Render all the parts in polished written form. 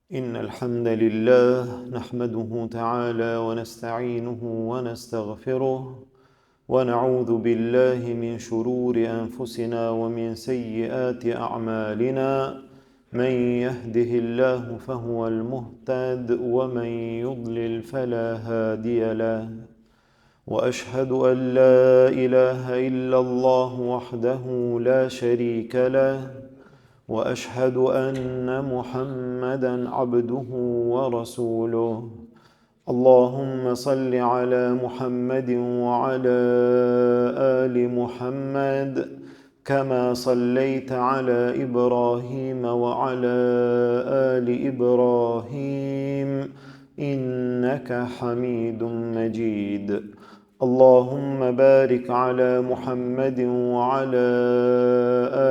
إن الحمد لله نحمده تعالى ونستعينه ونستغفره ونعوذ بالله من شرور أنفسنا ومن سيئات أعمالنا من يهده الله فهو المهتد ومن يضلل فلا هادي له وأشهد أن لا إله إلا الله وحده لا شريك له وأشهد أن محمدًا عبده ورسوله اللهم صل على محمد وعلى آل محمد كما صليت على إبراهيم وعلى آل إبراهيم إنك حميد مجيد اللهم بارك على محمد وعلى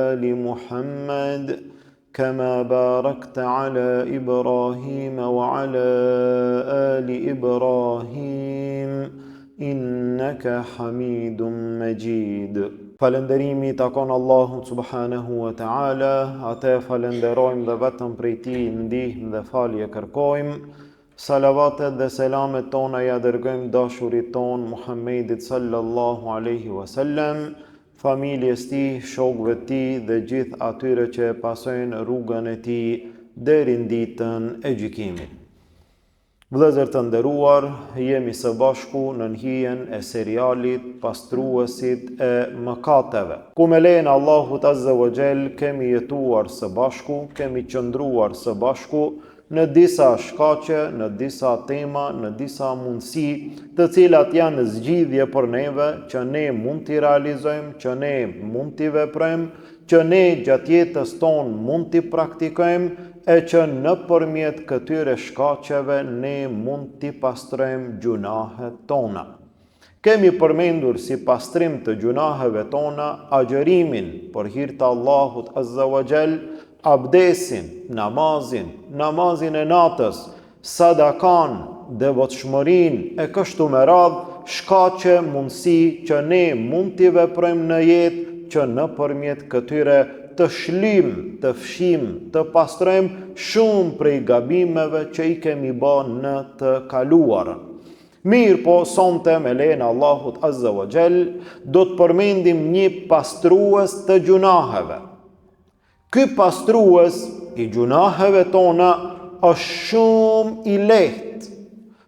آل محمد كما باركت على إبراهيم وعلى آل إبراهيم إنك حميد مجيد. Falënderimi takon Allahut subhanahu wa taala, atë falenderojmë dhe vetëm prej tij ndihmë dhe falje kërkojmë. Salavatet dhe selamet tona ja dërgojmë dashurit ton Muhammedit sallallahu alaihi wasallam, familjes tij, shokëve tij dhe gjithë atyre që pasojnë rrugën e tij deri në ditën e gjykimit. Vëllezër të nderuar, jemi së bashku në hijen e serialit Pastruesit e mëkateve, ku me lejen e Allahut azza wa jall kemi jetuar së bashku, kemi qëndruar së bashku në disa shkaqe, në disa tema, në disa mundësi, të cilat janë zgjidhje për neve, që ne mund t'i realizojmë, që ne mund t'i veprojmë, që ne gjatë jetës tonë mund t'i praktikojmë, e që nëpërmjet këtyre shkaqeve ne mund t'i pastrojmë gjunahet tona. Kemi përmendur si pastrim të gjunaheve tona agjërimin për hir të Allahut azza wa jall, abdesin, namazin e natës, sadakan, devotshmërinë e kështu me radhë, shkaqe mundësi që ne mund t'i veprojmë në jetë, që nëpërmjet këtyre të shlim, të fshim, të pastrojmë shumë prej gabimeve që i kemi bërë në të kaluarën. Mirë po, sonte me lejen e Allahut azza wa jall, do të përmendim një pastrues të gjunaheve. Ky pastrues i gjunaheve tona është shumë i lehtë,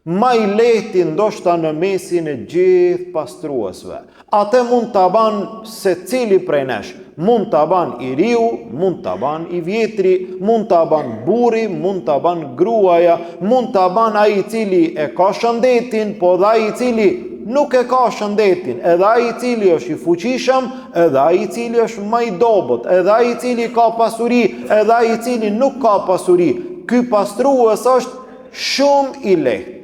ma i lehti ndoshta në mesin e gjithë pastruesve. Atë mund ta ban secili prej nesh, mund ta ban i riu, mund ta ban i vjetri, mund ta ban burri, mund ta ban gruaja, mund ta ban ai i cili e ka shëndetin, po dhe ai i cili nuk e ka shëndetin, edhe ai i cili është i fuqishëm, edhe ai i cili është më i dobët, edhe ai i cili ka pasuri, edhe ai i cili nuk ka pasuri. Ky pastrues është shumë i lehtë.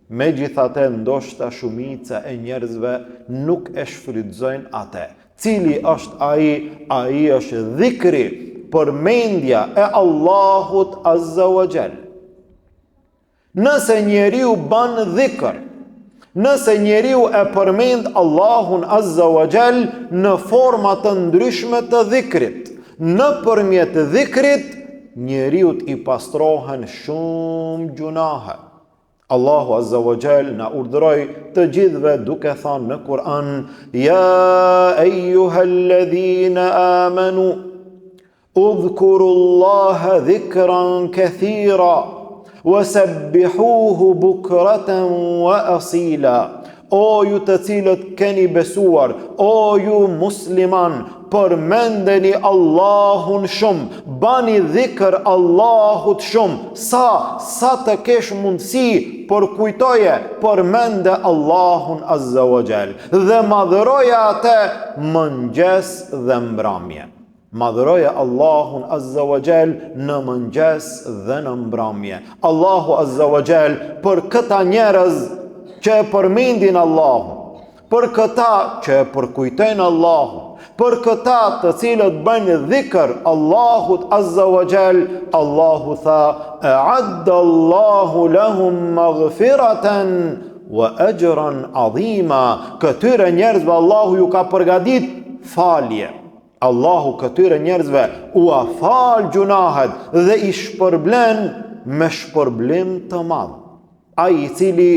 Megjithatë, ndoshta shumica e njerëzve nuk e shfrytëzojnë atë. Cili është ai? Ai është dhikri, përmendja e Allahut azza wa jall. Nëse njeriu bën dhikr, nëse njeriu e përmend Allahun azza wa jall në forma të ndryshme të dhikrit, nëpërmjet dhikrit njeriu i pastrohen shumë gjunahe. Allahu azza wa jall na urdhëroi të gjithëve duke thënë në Kur'an: Ja eyyuhalladhina amanu udhkurullaha dhikran kathira wasabbihuhu bukratan wa asila. O ju të cilët keni besuar, o ju musliman, përmendeni Allahun shumë, bani dhikr Allahut shumë, sa të kesh mundësi, përkujtoje, përmende Allahun azza wa jall, dhe madhëroje atë mëngjes dhe mbrëmje. Madhëroje Allahun azza wa jall në mëngjes dhe në mbrëmje. Allahu azza wa jall për këta njerëz që e përmendin Allahun, për këta që e përkujtojnë Allahun, për këta të cilët bëjnë dhikr Allahut azza wa jall, Allahu tha: "A'adda Allahu lahum maghfiratan wa ajran 'azima." Këtyre njerëzve Allahu ju ka përgatit falje. Allahu këtyre njerëzve u afal gjunahet dhe i shpërblen me shpërblim të madh. Ai i cili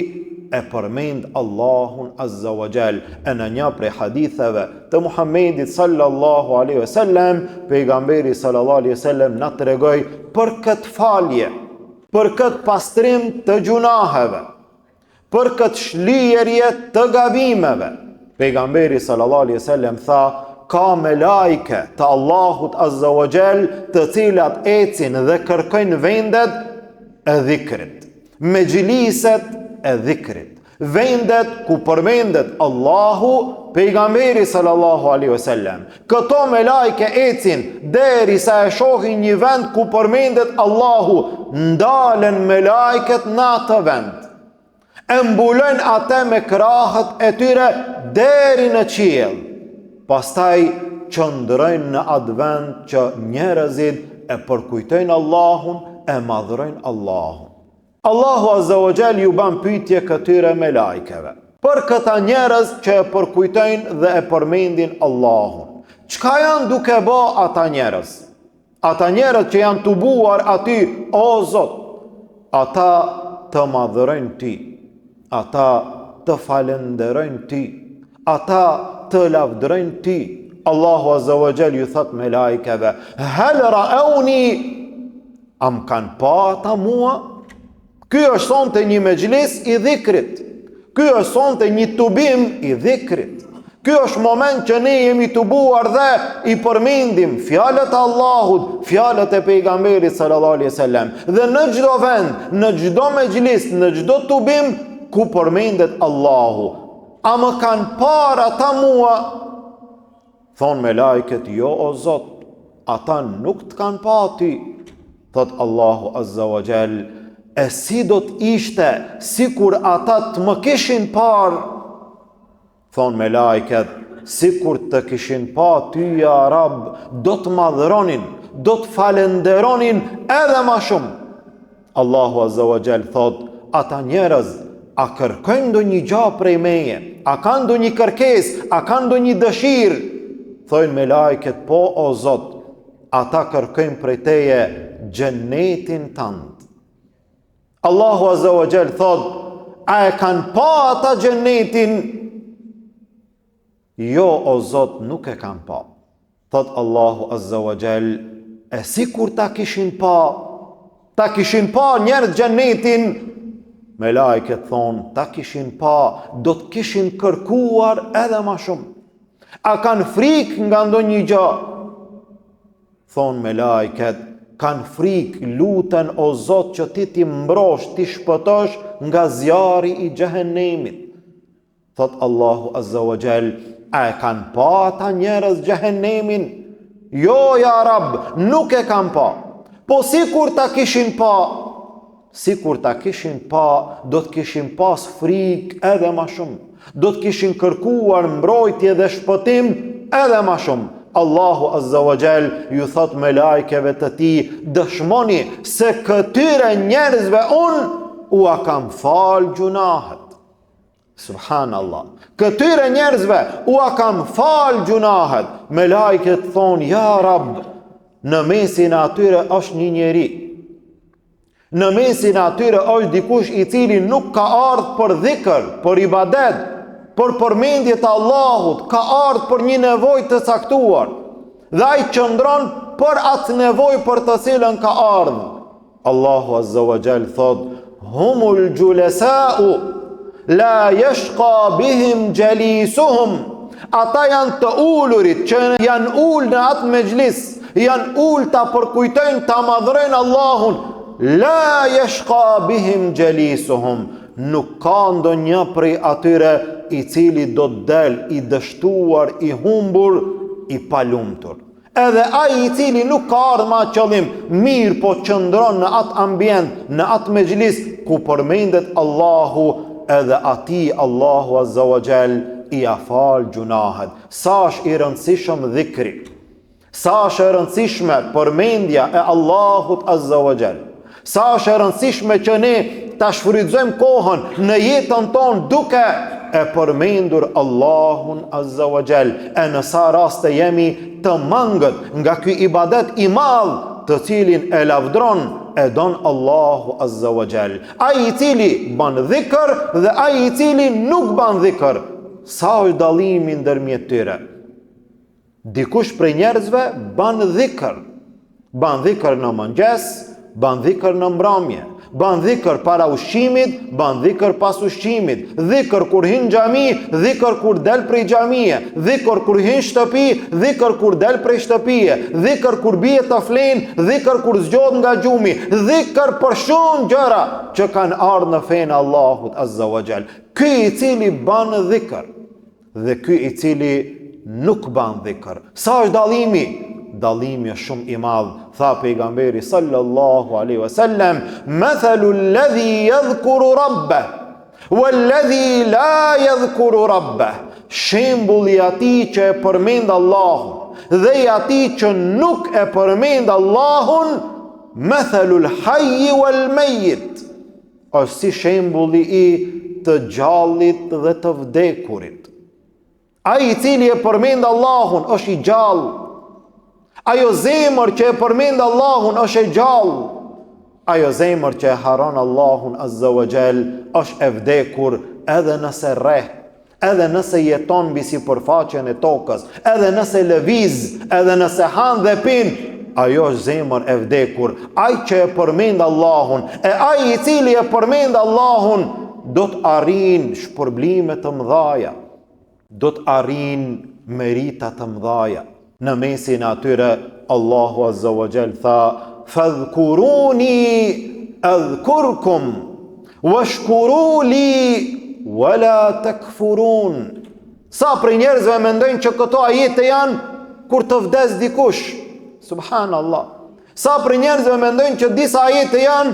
e përmend Allahun Azza wa Jall. E në një prej haditheve të Muhammedit sallallahu alaihi wasallam, pejgamberi sallallahu alaihi wasallam na tregoi për këtë falje, për këtë pastrim të gjunaheve, për këtë shlyerje të gabimeve. Pejgamberi sallallahu alaihi wasallam tha: ka me lajke të Allahut Azza wa Jall, të cilat ecin dhe kërkojnë vendet e dhikrit, me gjiliset e dhikrit, vendet ku përmendet Allahu, pejgamberi sallallahu alaihi wasallam. Këto me lajke ecin derisa e shohin një vend ku përmendet Allahu, ndalen me lajket në atë vend, e mbulojnë atë me krahët e tyre deri në qiell. Pastaj qëndrojnë në atë vend që njerëzit e përkujtojnë Allahun, e madhrojnë Allahun. Allahu Azza wa Jall ju ban pyetje këtyre me lajkeve për këta njerëz që e përkujtojnë dhe e përmendin Allahun. Çka janë duke bë ata njerëz? Ata njerëz që janë tubuar aty, o Zot, ata të madhrojnë ti, ata të falenderojnë ti, ata të lavdërojnë ti. Allahu Azza wa Jall ju thot me lajkeve: hal ra'uni, am kanë pa ata mua? Ky është sonte një mejlis i dhikrit. Ky është sonte një tubim i dhikrit. Ky është moment që ne jemi tubuar dhe i përmendim fjalët e Allahut, fjalët e pejgamberit sallallahu alaihi wasallam. Dhe në çdo vend, në çdo mejlis, në çdo tubim ku përmendet Allahu, a më kanë parë ata mua? Thonë me lajket: jo o Zot, ata nuk të kanë pa ty. Thot Allahu Azza wa Jall: e si do të ishte si kur ata të më kishin parë? Thonë me lajket: si kur të kishin pa ty, ja Rab, do të madhronin, do të falenderonin edhe ma shumë. Allahu Azza wa Jall thot: ata njerëz, a kërkojnë do një gjë prej meje? A kanë do një kërkes? A kanë do një dëshirë? Thonë me lajket: po o Zot, ata kërkojnë prej teje xhenetin tënd. Allahu Azza wa Jall thot: a e kanë pa ata xhenetin? Jo o Zot, nuk e kanë pa. Thot Allahu Azza wa Jall: e si kur ta kishin pa? Ta kishin pa njerëz xhenetin? Me lajket thonë: ta kishin pa, do të kishin kërkuar edhe ma shumë. A kanë frikë nga ndonjë gjë? Thonë me lajket: kanë frikë, luten o Zot që ti mbrosh, ti shpëtosh nga zjarri i xhehenemit. Thot Allahu Azza wa Jall: a e kanë pa ata njerëz xhehenemin? Jo ja Rab, nuk e kanë pa. Po si kur ta kishin pa? Si kur ta kishin pa, do të kishin pas frikë edhe ma shumë. Do të kishin kërkuar mbrojtje dhe shpëtim edhe ma shumë. Allahu Azza wa Jall ju thot me lajkeve të ti: dëshmoni se këtyre njerëzve unë u a kam fal gjunahet. Subhanallah. Këtyre njerëzve u a kam fal gjunahet. Me lajket thonë: ja Rab, në mesin atyre është një njeri. Në mesin atyre është dikush i cili nuk ka ardhur për dhikr, për ibadet, për përmendje të Allahut, ka ardhur për një nevojë të caktuar. Dhe ai qëndron për atë nevojë për të cilën ka ardhur. Allahu Azza wa Jall thot: humul julasa'u la yashqa bihim jalisuhum. Ata janë të ulurit që janë ul në atë mejlis, janë ul ta përkujtojnë, ta madhrojnë Allahun. La yashqa bihim jalisuhum. Nuk ka ndonjë prej atyre i cili do të del i dështuar, i humbur, i palumtur. Edhe ai i cili nuk ka ardhur me atë qëllim, mirë po qëndron në atë ambient, në atë mejlis ku përmendet Allahu, edhe ati Allahu Azza wa Jall i afal gjunahet. Sa është i rëndësishëm dhikri, sa është e rëndësishme përmendja e Allahut Azza wa Jall, sa është e rëndësishme që ne ta shfrytëzojmë kohën në jetën tonë duke e përmendur Allahun Azza wa Jall. E në sa raste jemi të mangët nga ky ibadet i madh, të cilin e lavdron, e don Allahu Azza wa Jall. Ai I cili ban dhikr dhe ai I cili nuk ban dhikr. Sa është dallimi ndërmjet tyre? Dikush prej njerëzve ban dhikr në mëngjes, ban dhikr në mbrëmje, ban dhikr para ushqimit, ban dhikr pas ushqimit, dhikr kur hyn në xhami, dhikr kur del prej xhamie, dhikr kur hyn në shtëpi, dhikr kur del prej shtëpie, dhikr kur bie të flen, dhikr kur zgjohet nga gjumi, dhikr për shumë gjëra që kanë ardhur në fenë e Allahut Azza wa Jall. Ky I cili ban dhikr dhe ky I cili nuk ban dhikr. Sa është dallimi? Dallimi është shumë I madh. Tha pejgamberi sallallahu alaihi wasallam: "Mathalu alladhi yadhkuru rabbah walladhi la yadhkuru rabbah." Shembulli I atij që e përmend Allahun dhe I atij që nuk e përmend Allahun, mathalul hayy wal mayyit. Është si shembulli I të gjallit dhe të vdekurit. Ai I cili e përmend Allahun është I gjallë. Ajo zemër që e përmend Allahun është e gjallë. Ajo zemër që e haron Allahun Azza wa Jall është e vdekur, edhe nëse rreh, edhe nëse jeton mbi sipërfaqen e tokës, edhe nëse lëviz, edhe nëse han dhe pin, ajo është zemër e vdekur. Ai që e përmend Allahun, e ai I cili e përmend Allahun, do të arrin shpërblime të mëdhaja, do të arrin merita të mëdhaja. Në mesin atyre Allahu Azza wa Jall tha: "Fadhkuruni adhkurkum washkuru li wala takfurun." Sa për njerëzve mendojnë që këto ajete janë kur të vdes dikush. Subhanallah. Sa për njerëzve mendojnë që disa ajete janë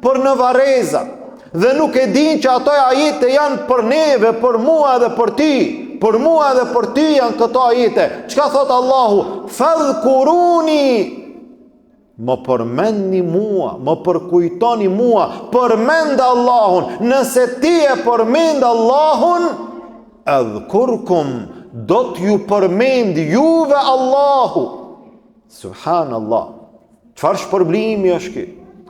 për në vareza dhe nuk e din që ato ajete janë për neve, për mua dhe për ty. Për mua dhe për ty janë këto ajete. Çka thot Allahu? Fadhkuruni. Më përmendni mua, më përkujtoni mua, përmend Allahun. Nëse ti e përmend Allahun, adhkurkum, do t'ju përmend juve Allahu. Subhanallah. Çfarë shpërblimi është ky?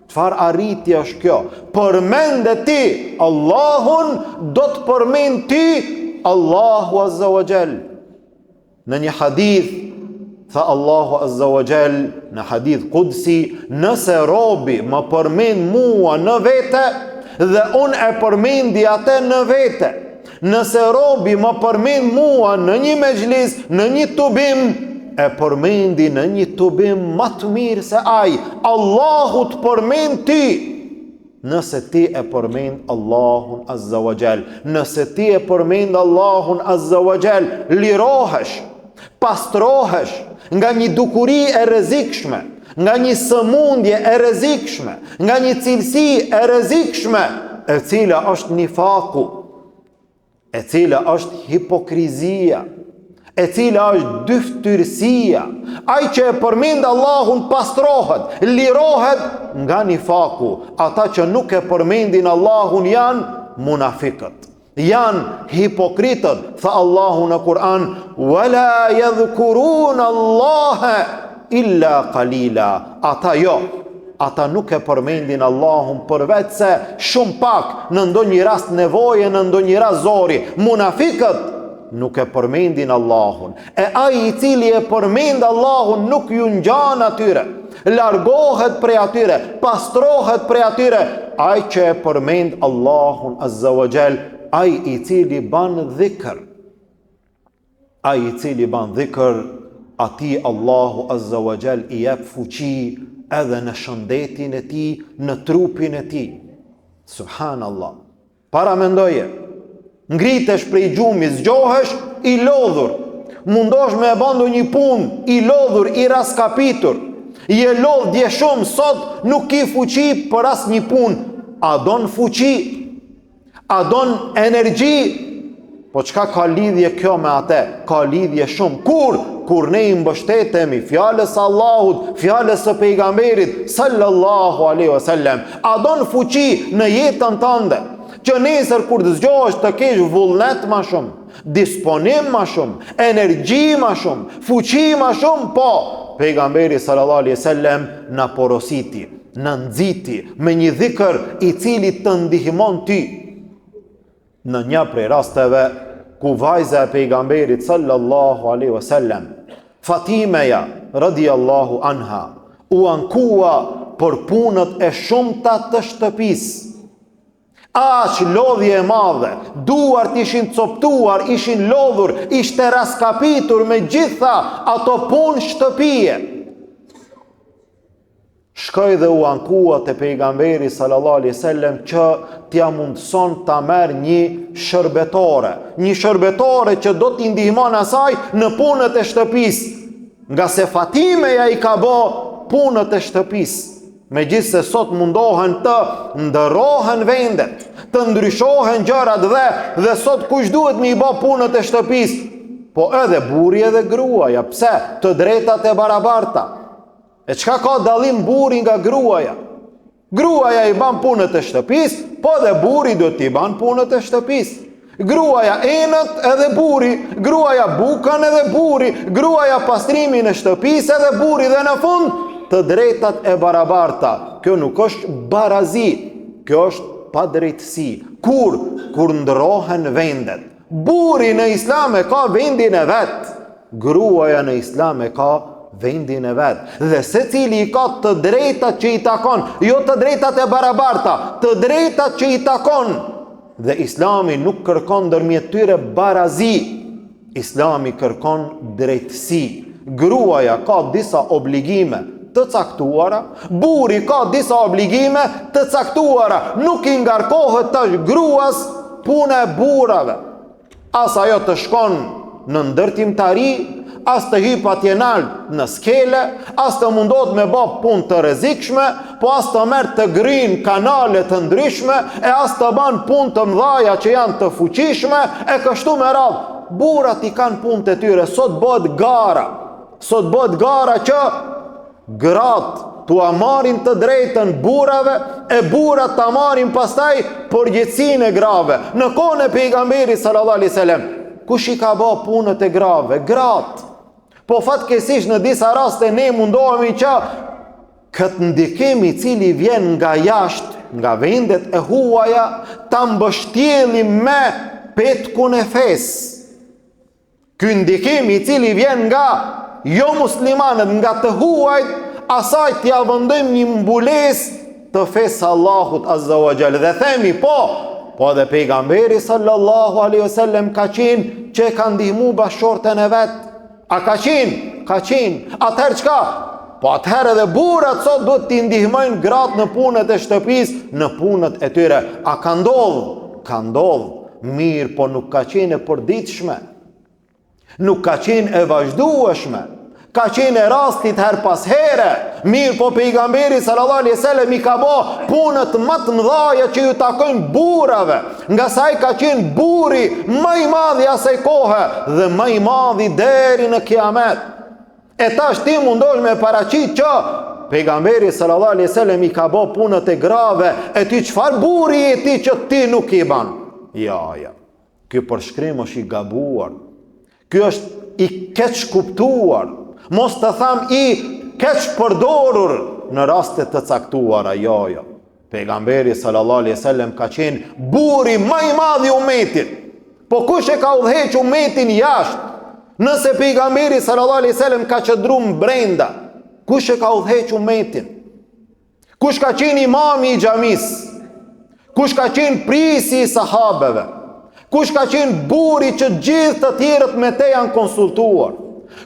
Çfarë arritje është kjo? Përmende ti Allahun, do të përmend ty Allahu Azza wa Jall. Në një hadith tha Allahu Azza wa Jall, në hadith qudsi: "Nëse robi më përmend mua në vete dhe unë e përmendi atë në vete, nëse robi më përmend mua në një mexhlis, në një tubim, e përmendi në një tubim më të mirë se ai, Allahu të përmend ty." Nëse ti e përmend Allahun Azza wa Jall, nëse ti e përmend Allahun Azza wa Jall, lirohesh, pastrohesh nga një dukuri e rrezikshme, nga një sëmundje e rrezikshme, nga një cilësi e rrezikshme, e cila është nifaku, e cila është hipokrizia, e cila është dyftyrsia. Ai që e përmend Allahun pastrohet, lirohet nga nifaku. Ata që nuk e përmendin Allahun janë munafikët, janë hipokritët. Tha Allahu në Kur'an: "Wala yadhkuruna Allaha illa qalila." Ata nuk e përmendin Allahun përveç se shumë pak, në ndonjë rast nevoje, në ndonjë rast zori. Munafikët nuk e përmendin Allahun. E ai I cili e përmend Allahun nuk ju ngjan atyre, largohet prej atyre, pastrohet prej atyre. Ai që e përmend Allahun Azza wa Jall, ai I cili ban dhikr, ai I cili ban dhikr, ati Allahu Azza wa Jall I jep fuqi edhe në shëndetin e tij, në trupin e tij. Subhanallah. Para mendoje, ngritesh prej gjumi, zgjohesh I lodhur, mundosh me e bandu një pun I lodhur, I raskapitur, je lodh dje shumë, sot nuk ki fuqi për as një pun. A don fuqi? A don energji? Po çka ka lidhje kjo me atë? Ka lidhje shumë. Kur ne I mbështetemi fjalës Allahut, fjalës së pejgamberit sallallahu alaihi wasallam. A don fuqi në jetën tënde? Që nesër kur të zgjohesh të kesh vullnet ma shumë, disponim ma shumë, energji ma shumë, fuqi ma shumë, po, pejgamberi sallallahu alaihi wasallam na porositi. në nxiti me një dhikër i cili të ndihmon ty. Në një prej rasteve ku vajza e pejgamberit sallallahu alaihi wasallam, Fatimeja radiallahu anha, u ankua për punët e shumta të shtëpisë. Aq lodhje e madhe, duart ishin coptuar, ishin lodhur, ishte raskapitur me gjitha ato punë shtëpie. Shkoj dhe u ankua te pejgamberi sallallahu alaihi wasallam që t'ja mundson ta merr një shërbetore që do t'i ndihmon asaj në punët e shtëpisë, nga se Fatimeja i ka bë punët e shtëpisë. Megjithse sot mundohen të ndërrohen vendet, të ndryshohen gjërat dhe sot kush duhet mi bë punët e shtëpisë, po edhe burri edhe gruaja. Pse? Të drejtat e barabarta. E çka ka dallim burri nga gruaja? Gruaja i ban punët e shtëpisë, po dhe burri do t'i ban punët e shtëpisë. Gruaja enët edhe burri, gruaja bukën edhe burri, gruaja pastrimin e shtëpisë edhe burri, dhe në fund të drejtat e barabarta. Kjo nuk është barazi, kjo është padrejtësi. Kur ndrohen vendet. Burri në Islam e ka vendin e vet, gruaja në Islam e ka vendin e vet. Dhe secili i ka të drejtat që i takon, jo të drejtat e barabarta, të drejtat që i takon. Dhe Islami nuk kërkon ndërmjet tyre barazi, Islami kërkon drejtësi. Gruaja ka disa obligime të caktuara, burri ka disa obligime të caktuara. Nuk i ngarkohet tash gruas puna e burrave. As ajo të shkon në ndërtimtari, as të hyp atje nalt në skele, as të mundohet me bë punë të rrezikshme, po as të merr të gryn kanale të ndryshme, e as të ban punë të mëdha që janë të fuqishme, e kështu me radhë. Burrat i kanë punët e tyre. Sot bëhet gara që gratë t'ua marrin të drejtën burrave, e burrat ta marrin pastaj përgjegjësinë e grave. Në kohën e pejgamberit sallallahu alaihi wasallam, kush i ka bë punët e grave? Gratë. Po fatkeqësisht në disa raste ne mundohemi që këtë ndikim i cili vjen nga jashtë, nga vendet e huaja, ta mbështjellim me petkun e fesë. Ky ndikim i cili vjen nga jo muslimanët, nga të huajt, asaj t'ja vëndojmë një mbulesë të fesë Allahut azza wa jall. Dhe themi po edhe pejgamberi sallallahu alaihi wasallam ka qenë që ka ndihmu bashortën e vet. A ka qenë? Atëherë çka? Po atëherë edhe burrat sot duhet t'i ndihmojnë gratë në punët e shtëpisë, në punët e tyre. A ka ndodhur? Ka ndodhur. Mirë, po nuk ka qenë e përditshme. Nuk ka qenë e vazhdueshme. Ka qenë e rastit her pas here. Mirë, po pejgamberi sallallahu alaihi wasallam i ka bë punët më të mëdha që ju takojnë burrave, nga sa ai ka qenë burri më i madh i asaj kohe dhe më i madh deri në kiamet. E tash ti mundosh me paraqit që pejgamberi sallallahu alaihi wasallam i ka bë punët e grave, e ti çfarë burri je ti që ti nuk i ban? Ja. Ky përshkrim është i gabuar. Ky është i keq kuptuar. Mos të tham i keq përdorur në raste të caktuara. Jo. Pejgamberi sallallahu alaihi wasallam ka qenë burri më i madh i umetit. Po kush e ka udhëheq umetin jashtë? Nëse pejgamberi sallallahu alaihi wasallam ka qëndruar brenda, kush e ka udhëheq umetin? Kush ka qenë imami i xhamisë? Kush ka qenë prisi i sahabeve? Kush ka qenë burri që gjithë të tjerët me te janë konsultuar?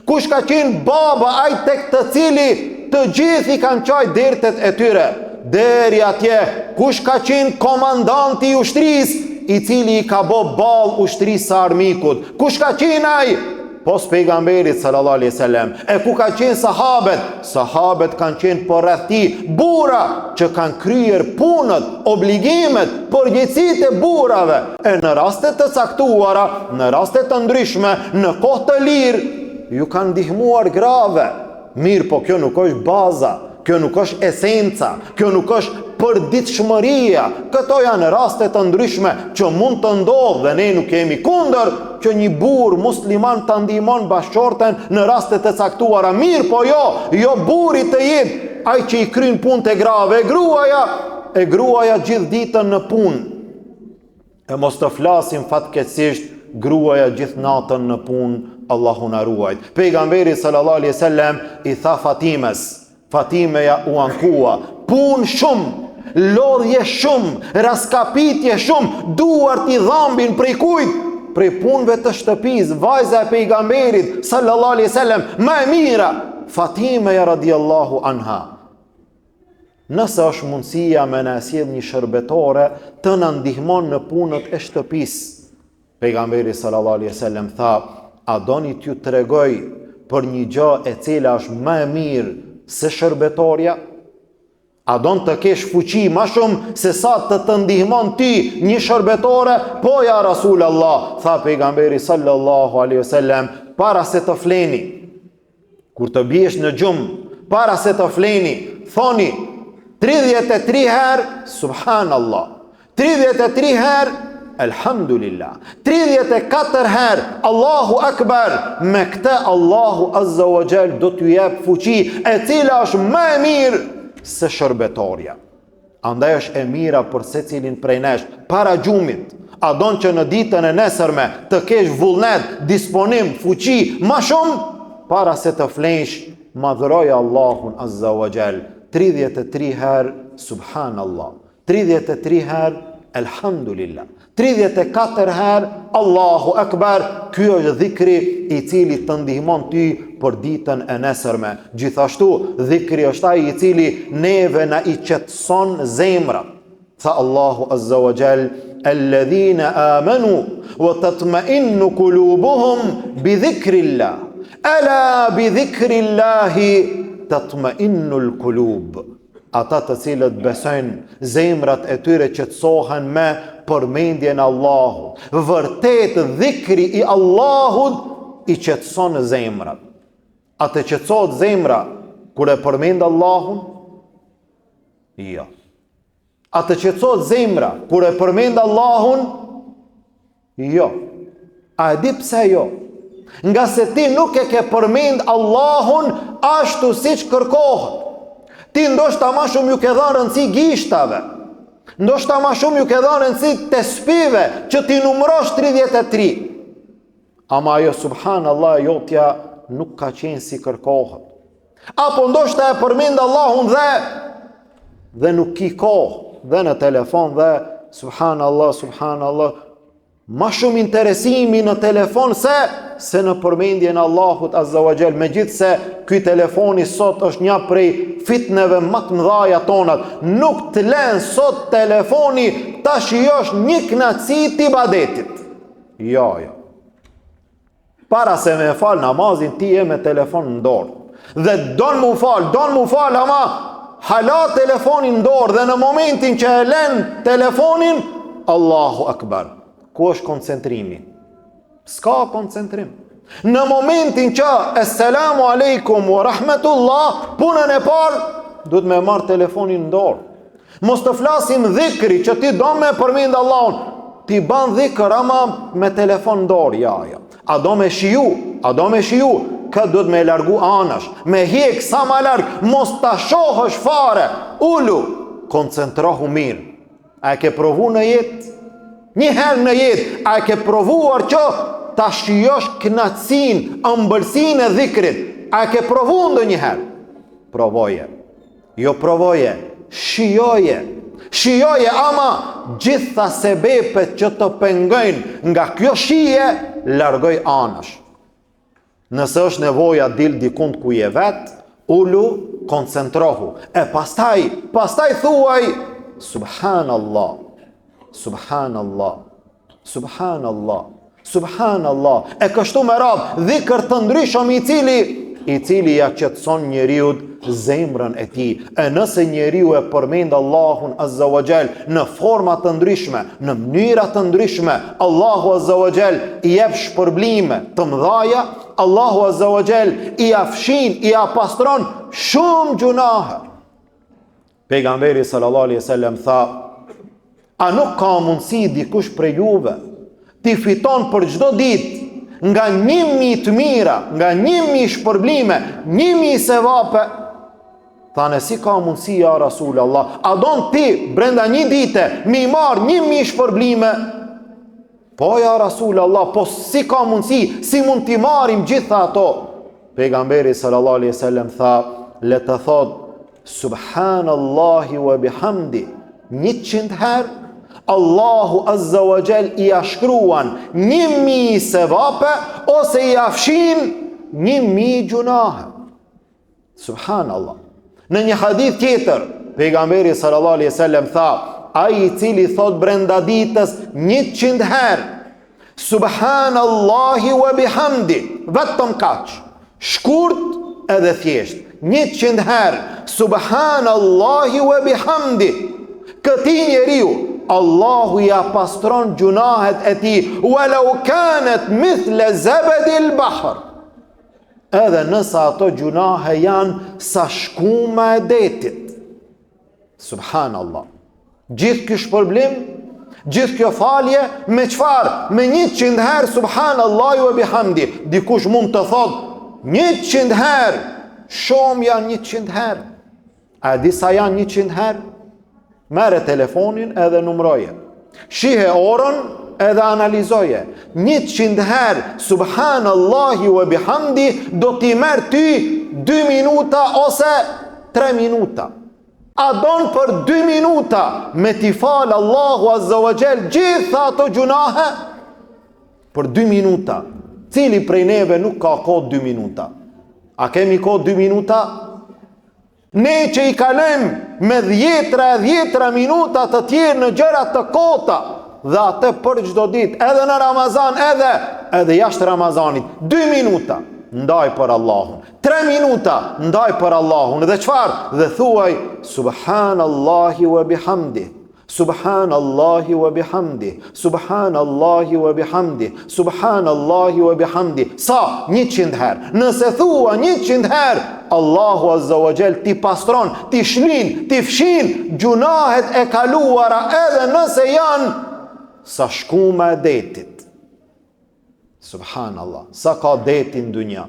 Kush ka qenë baba ai tek të cili të gjithë i kanë qaj dertet e tyre? Deri atje, kush ka qenë komandanti i ushtrisë, i cili i ka bë ball ushtrisë së armikut? Kush ka qenë ai? Pos pejgamberit sallallahu alaihi wasallam. E ku ka qenë sahabet? Sahabet kanë qenë për rreth tij burra që kanë kryer punët, obligimet, përgjegjësitë e burrave. E në raste të caktuara, në raste të ndryshme, në kohë të lirë, ju kanë ndihmuar grave. Mirë, po kjo nuk është baza, kjo nuk është esenca, kjo nuk është përditshmëria. Këto janë raste të ndryshme që mund të ndodhë dhe ne nuk kemi kundër që një burr musliman të ndihmon bashorten në raste të caktuara. Mirë, po jo burri të jetë ai që i kryen punë të grave, e gruaja gjithë ditën në punë. E mos të flasim fatkeqësisht, gruaja gjithë natën në punë, Allahu na ruajt. Pejgamberi sallallahu alaihi wasallam i tha Fatimeja u ankua, punë shumë, lodhje shumë, raskapitje shumë, duart i dhambin prej kujt? Prej punëve të shtëpis, vajza e pejgamberit sallallahu alaihi wasallam, më e mira, Fatimeja radiallahu anha. Nëse është mundësia me na sjell një shërbetore të na ndihmon në punët e shtëpisë. Pejgamberi sallallahu alaihi wasallam tha, a doni t'ju tregoj për një gjë e cila është më e mirë se shërbetorja? A don të kesh fuqi më shumë se sa të ndihmon ti një shërbetore? Po ja Rasulullah, tha pejgamberi sallallahu alaihi wasallam, para se të fleni, kur të biesh në gjumë, para se të fleni, thoni 33 herë subhanallah, 33 herë elhamdulillah, 34 herë Allahu akbar. Me këtë Allahu azza wa jall do t'ju jep fuqi e cila është më e mirë se shërbetorja. Andaj është e mira për secilin prej nesh para gjumit. A don që në ditën e nesërme të kesh vullnet, disponim, fuqi më shumë, para se të flensh, madhëroj Allahun azza wa jall 33 herë subhanallah, 33 herë elhamdulillah, 34 herë Allahu akbar. Ky është dhikri i cili të ndihmon ty për ditën e nesërme. Gjithashtu dhikri është ai i cili neve na i qetëson zemrat. Tha Allahu azza wa jall, alladhina amanu wa tatma'innu qulubuhum bi dhikrillah, ala bi dhikrillahi tatma'innul qulub. Ata të cilët besojnë, zemrat e tyre qetësohen me përmendjen e Allahut. Vërtet dhikri i Allahut i qetëson zemrat. A të qetësohet zemra kur e përmend Allahun? Jo. A të qetësohet zemra kur e përmend Allahun? Jo. A e di pse jo? Nga se ti nuk e ke përmend Allahun ashtu siç kërkohet. Ti ndoshta ma shumë ju ke dhënë rëndësi gishtave, ndoshta ma shumë ju ke dhënë rëndësi tespive që ti numërosh 33. Ama ajo subhanallah jotja nuk ka qenë si kërkohet. Apo ndoshta e përmend Allahun dhe nuk ki kohë, dhe në telefon dhe subhanallah, ma shumë interesimi në telefon se në përmendjen e Allahut azza wa jall. Megjithse ky telefoni sot është një prej fitneve më të mëdha tonat. Nuk të lën sot telefoni ta shijosh një kënaqësi të ibadetit. Jo. Para se me fal namazin ti je me telefon në dorë. Dhe don mu fal, ama hala telefonin në dorë dhe në momentin që e lën telefonin, Allahu akbar. Ku është koncentrimi? S'ka koncentrim. Në momentin që Esselamu alaikum wa rahmetullah, punën e parë, duhet me marrë telefonin në dorë. Mos të flasim dhikri që ti do me përmend Allahun. Ti ban dhikr ama me telefon në dorë, ja. A do me shiju, këtë duhet me largu anash, me hjek sa ma larg, mos ta shohësh fare, ulu, koncentrohu mirë. A e ke provu në jetë? Një herë në jetë, a e ke provuar që ta shijosh kënaqësinë, ëmbëlsinë e dhikrit? A e ke provuar ndonjëherë? Provoje. Jo provoje, shijoje, ama gjitha sebepet që të pengojnë nga kjo shije, largoj anash. Nëse është nevoja dil dikund ku je vet, ulu, koncentrohu. E pastaj thuaj subhanallah. E kështu me radhë, dhikr të ndryshëm i cili ja qetëson njeriut zemrën e tij. E nëse njeriu e përmend Allahun azza wa jall në forma të ndryshme, në mënyra të ndryshme, Allahu azza wa jall i jep shpërblime të mëdha, Allahu azza wa jall i afshin, i apastron shumë gjunahe. Pejgamberi sallallahu alaihi wasallam tha, a nuk ka mundësi dikush prej juve ti fiton për çdo ditë nga 1000 të mira, nga 1000 shpërblime, 1000 sevape? Thane, si ka mundësi ja Rasul Allah? A don ti brenda një dite mi marr 1000 shpërblime? Po ja Rasul Allah, po si ka mundësi? Si mund t'i marrim gjitha ato? Pejgamberi sallallahu alaihi wasallam tha, le të thot subhanallahi wa bihamdi 100 herë, Allahu azza wa jall i ashkruan 1000 sevape ose i afshin 1000 gjunahe. Subhanallah. Në një hadith tjetër, pejgamberi sallallahu alaihi wasallam tha, ai i cili thot brenda ditës 100 herë subhanallahi wa bihamdi, vetëm kaq, shkurt edhe thjesht, 100 herë subhanallahi wa bihamdi, këtij njeriu Allahu ja pastron gjunahet e tij, walau kanat mithla zabadil bahr, edhe nësa ato gjunahe janë sa shkuma e detit. Subhanallah. Gjithë kjo shpërblim, gjithë kjo falje, me qfar? Me 100 herë subhanallahu wa bihamdi. Dikush mund të thot 100 herë, shumë janë 100 herë. A disa janë 100 herë? Mere telefonin edhe numroje, shihe orën edhe analizoje. 100 herë subhanallahi wa bihamdi do t'i merr ty 2 minuta ose 3 minuta. A don për 2 minuta me t'i falë Allahu azza wa jall gjitha ato gjunahe? Për 2 minuta. Cili prej neve nuk ka kohë 2 minuta? A kemi kohë 2 minuta? Ne që i kalem me 10 minuta të tjerë në gjëra të kota, dhe atë për çdo ditë, edhe në Ramazan, edhe jashtë Ramazanit, 2 minuta ndaj për Allahun, 3 minuta ndaj për Allahun, dhe çfarë? Dhe thuaj subhanallahi wa bihamdi, subhanallahi wa bihamdi, subhanallahi wa bihamdi, subhanallahi wa bihamdi. Sa? 100 herë. Nëse thua 100 herë, Allahu azza wa jall ti pastron, ti shlin, ti fshin gjunahet e kaluara, edhe nëse janë sa shkuma e detit. Subhanallah. Sa ka deti në dunja,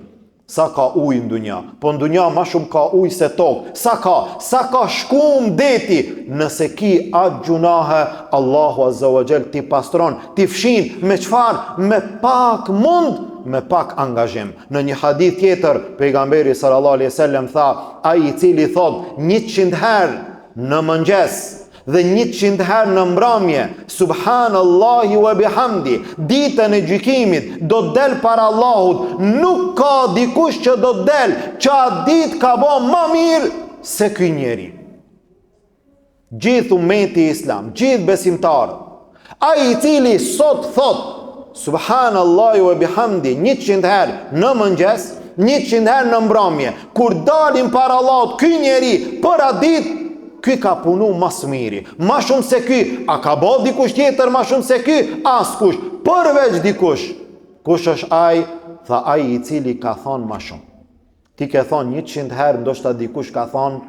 sa ka ujë në dunja, po në dunja ma shumë ka ujë se tokë. Sa ka shkum deti, nëse ki atë gjunahe, Allahu azza wa jall ti pastron, ti fshin, me qfar? Me pak mund, me pak angazhim. Në një hadith tjetër, pejgamberi sallallahu alaihi wasallam tha, ai i cili thot 100 herë në mëngjes dhe 100 herë në mbrëmje, subhanallahi wa bihamdi, ditën e gjykimit do të del para Allahut, nuk ka dikush që do të del që atë ditë ka bo më mirë se ky njeri. Gjithë ummeti islam, gjithë besimtarët, ai i cili sot thot subhanallahi wa bihamdi 100 herë në mëngjes, 100 herë në mbrëmje, kur dalim para Allahut, ky njeri për atë ditë, ky ka punu mas miri, ma shumë se ky. A ka bo dikush tjetër ma shumë se ky? Askush, përveç dikush. Kush është ai? Tha ai i cili ka thonë ma shumë. Ti ke thonë 100 herë, ndoshta dikush ka thonë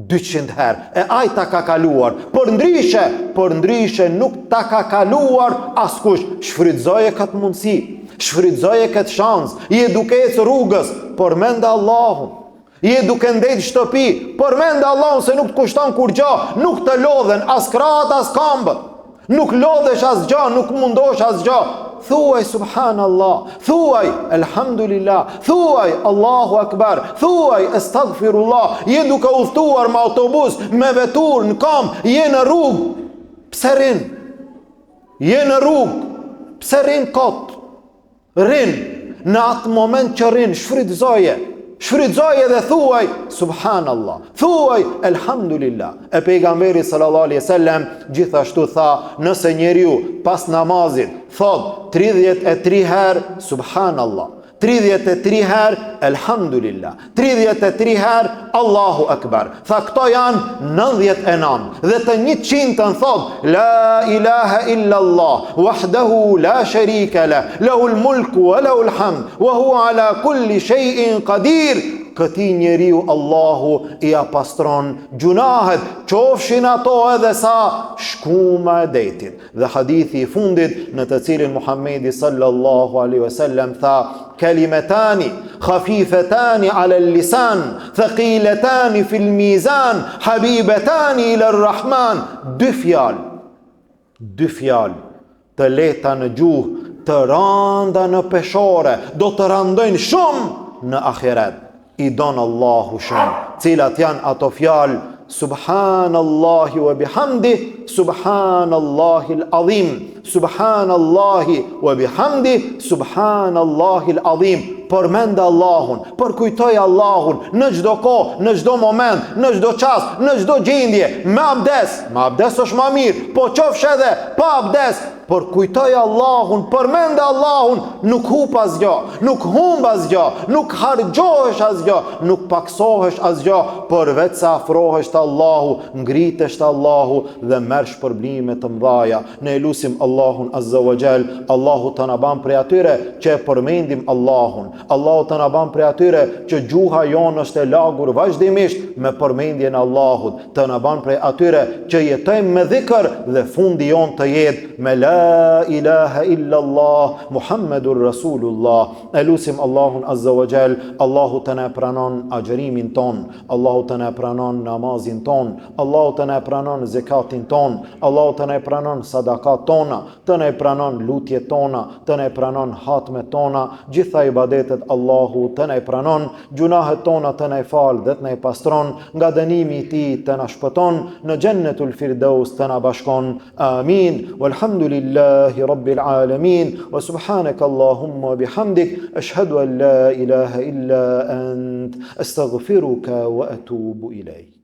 200 herë. E ai ta ka kaluar. Por ndryshe nuk ta ka kaluar askush. Shfrytzoje këtë mundësi, shfrytzoje këtë shans, je duke ecë rrugës, por menda Allahun. Je duke ndejt shtëpi, përmendë Allahun se nuk të kushton kur gja, nuk të lodhen as krahat as këmbët, nuk lodhesh as gja, nuk mundosh as gja. Thuaj subhanallah, thuaj elhamdulillah, thuaj Allahu akbar, thuaj astaghfirullah. Je duke udhëtuar me autobus, me vetur, në kam, je në rrugë, pse rin? Je në rrugë, pse rin kot? Rin, në atë moment që rin, shfrytzoje dhe thuaj subhanallah, thuaj elhamdulillah. E pejgamberi sallallahu alaihi wasallam gjithashtu tha, nëse njeriu pas namazit thot 33 herë subhanallah, 33 herë elhamdulillah, 33 herë Allahu akbar, tha këto janë 99, dhe të 100-ën thot la ilaha illa Allah wahdahu la sharika lah, lahul mulku wa lahul hamd wa huwa ala kulli shay'in qadir. Këti njeriu Allahu i apastron gjunahet, qofshin ato edhe sa shkuma e detit. Dhe hadithi i fundit në të cilin Muhamedi sallallahu alaihi wasallam tha, kalimatani khafifetani ala lisan thaqiletani fil mizan habibetani ila rrahman. Dy fjalë të lehta në gjuhë, të rënda në peshore, do të rëndojnë shumë në ahiret. I donë Allahu shumë. Cilat janë ato fjalë? Subhanallahi wa bihamdi, subhanallahi al-azim, subhanallahi wa bihamdi, subhanallahi al-azim. Përmend Allahun, përkujtoj Allahun në çdo kohë, në çdo moment, në çdo çast, në çdo gjendje, me abdes. Me abdes është më mirë, po qofsh edhe pa abdes, përkujtoj Allahun, përmend Allahun, nuk hup asgjë, nuk humb asgjë, nuk harxhohesh asgjë, nuk paksohesh asgjë, përveç se afrohesh te Allahu, ngritesh te Allahu dhe merr shpërblime të mëdha. Ne lutim Allahun Azza wa Jall, Allahu të na ban prej atyre që e përmendim Allahun. Allahu të na ban prej atyre që gjuha jonë është e lagur vazhdimisht me përmendjen e Allahut. Të na ban prej atyre që jetojmë me dhikr dhe fundi jonë të jetë me la ilaha illa Allah Muhammedur Rasulullah. E lutim Allahun Azza wa Jall, Allahu të na pranon agjërimin ton, Allahu të na pranon namazin ton, Allahu të na pranon zakatin ton, Allahu të na pranon sadakat tona, të na pranon lutjet tona, të na pranon hatmet tona, gjitha ibadetet Allahu të na pranon, gjunahet tona të na fal dhe të na pastron, nga dënimi i tij të na shpëton, në Jannatul Firdaus të na bashkon. Amin. Walhamdulillahi rabbil alamin. Wa subhanaka Allahumma bihamdik ashhadu an la ilaha illa ant astaghfiruka wa atubu ilayk.